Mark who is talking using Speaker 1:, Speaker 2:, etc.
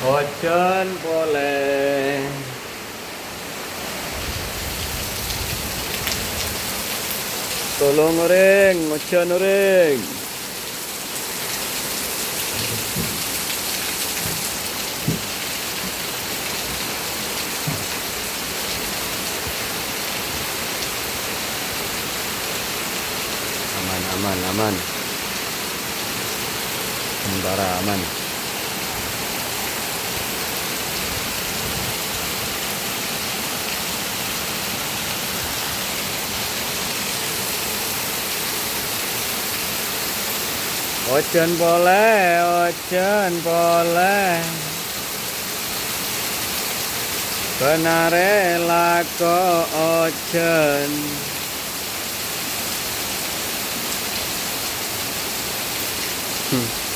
Speaker 1: Ojen boleh. Tolong ring, ojen ring. Aman, aman, aman. Sementara aman. Ojen boleh, ojen boleh. Benare lako ojen. Hmm.